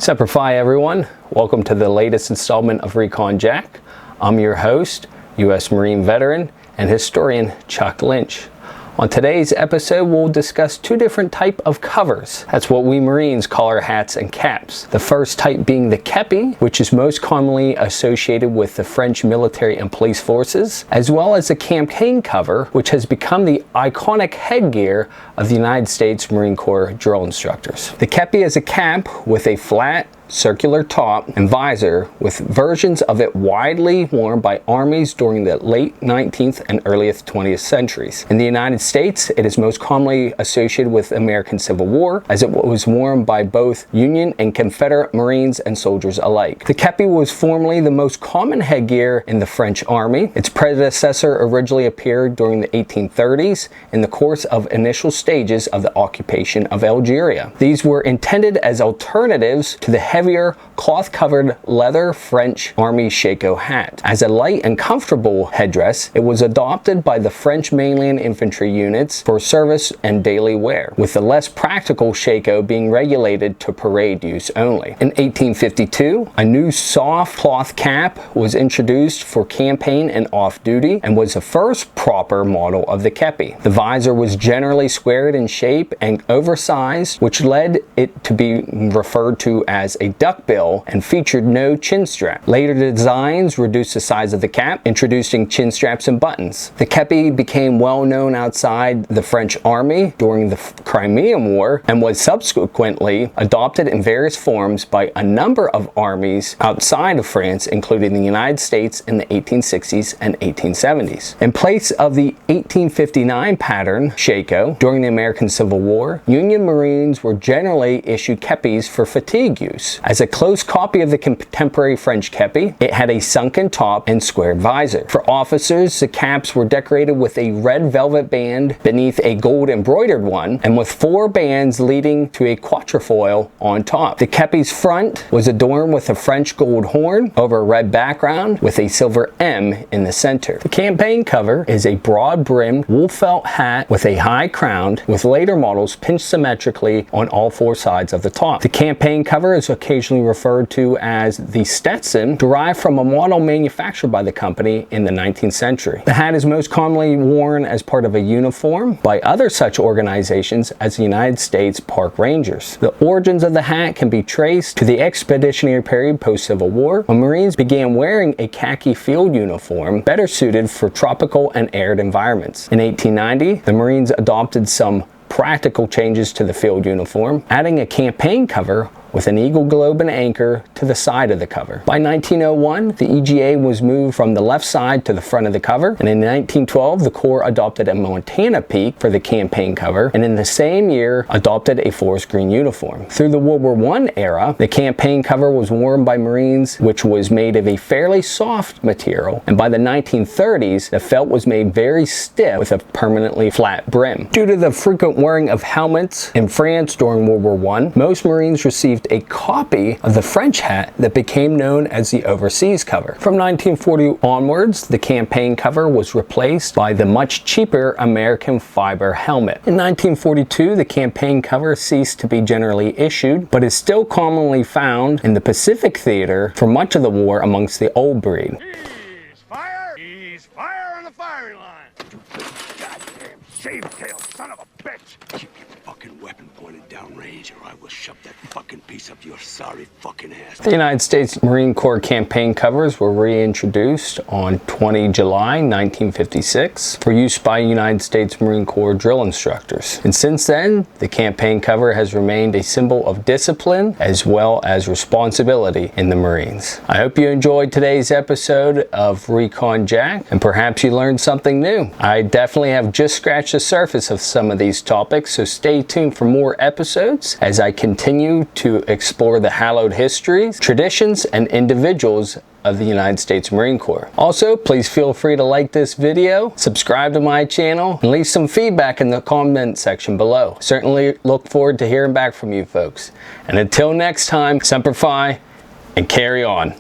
Semper Fi, everyone. Welcome to the latest installment of Recon Jack. I'm your host, U.S. Marine veteran and historian Chuck Lynch. On today's episode, we'll discuss two different types of covers. That's what we Marines call our hats and caps. The first type being the kepi, which is most commonly associated with the French military and police forces, as well as the campaign cover, which has become the iconic headgear of the United States Marine Corps drill instructors. The kepi is a cap with a flat, circular top and visor, with versions of it widely worn by armies during the late 19th and earliest 20th centuries. In the United States, it is most commonly associated with the American Civil War, as it was worn by both Union and Confederate Marines and soldiers alike. The kepi was formerly the most common headgear in the French Army. Its predecessor originally appeared during the 1830s in the course of initial stages of the occupation of Algeria. These were intended as alternatives to the heavier cloth-covered leather French Army shako hat. As a light and comfortable headdress, it was adopted by the French mainland infantry units for service and daily wear, with the less practical shako being regulated to parade use only. In 1852, a new soft cloth cap was introduced for campaign and off-duty and was the first proper model of the kepi. The visor was generally squared in shape and oversized, which led it to be referred to as a duckbill and featured no chin strap. Later designs reduced the size of the cap, introducing chin straps and buttons. The kepi became well known outside the French Army during the Crimean War and was subsequently adopted in various forms by a number of armies outside of France, including the United States in the 1860s and 1870s. In place of the 1859 pattern shako during the American Civil War, Union Marines were generally issued kepis for fatigue use. As a close copy of the contemporary French kepi, it had a sunken top and squared visor. For officers, the caps were decorated with a red velvet band beneath a gold embroidered one, and with 4 bands leading to a quatrefoil on top. The kepi's front was adorned with a French gold horn over a red background with a silver M in the center. The campaign cover is a broad-brimmed wool felt hat with a high crown, with later models pinched symmetrically on all 4 sides of the top. The campaign cover is occasionally referred to as the Stetson, derived from a model manufactured by the company in the 19th century. The hat is most commonly worn as part of a uniform by other such organizations as the United States Park Rangers. The origins of the hat can be traced to the expeditionary period post-Civil War, when Marines began wearing a khaki field uniform better suited for tropical and arid environments. In 1890, the Marines adopted some practical changes to the field uniform, adding a campaign cover with an eagle globe and anchor to the side of the cover. By 1901, the EGA was moved from the left side to the front of the cover, and in 1912, the Corps adopted a Montana peak for the campaign cover, and in the same year, adopted a forest green uniform. Through the World War I era, the campaign cover was worn by Marines, which was made of a fairly soft material, and by the 1930s, the felt was made very stiff with a permanently flat brim. Due to the frequent wearing of helmets in France during World War I, most Marines received a copy of the French hat that became known as the overseas cover. From 1940 onwards, the campaign cover was replaced by the much cheaper American fiber helmet. In 1942, the campaign cover ceased to be generally issued, but is still commonly found in the Pacific Theater for much of the war amongst the old breed. He's fire! He's fire on the firing line! Goddamn shave-tail son of a bitch! Keep your fucking weapon pointed downrange, or I will shove that fucking piece up your sorry fucking ass. The United States Marine Corps campaign covers were reintroduced on 20 July 1956 for use by United States Marine Corps drill instructors. And since then, the campaign cover has remained a symbol of discipline as well as responsibility in the Marines. I hope you enjoyed today's episode of Recon Jack, and perhaps you learned something new. I definitely have just scratched the surface of some of these topics, so stay tuned for more episodes as I continue to explore the hallowed histories, traditions, and individuals of the United States Marine Corps. Also, please feel free to like this video, subscribe to my channel, and leave some feedback in the comment section below. Certainly look forward to hearing back from you folks. And until next time, Semper Fi, and carry on.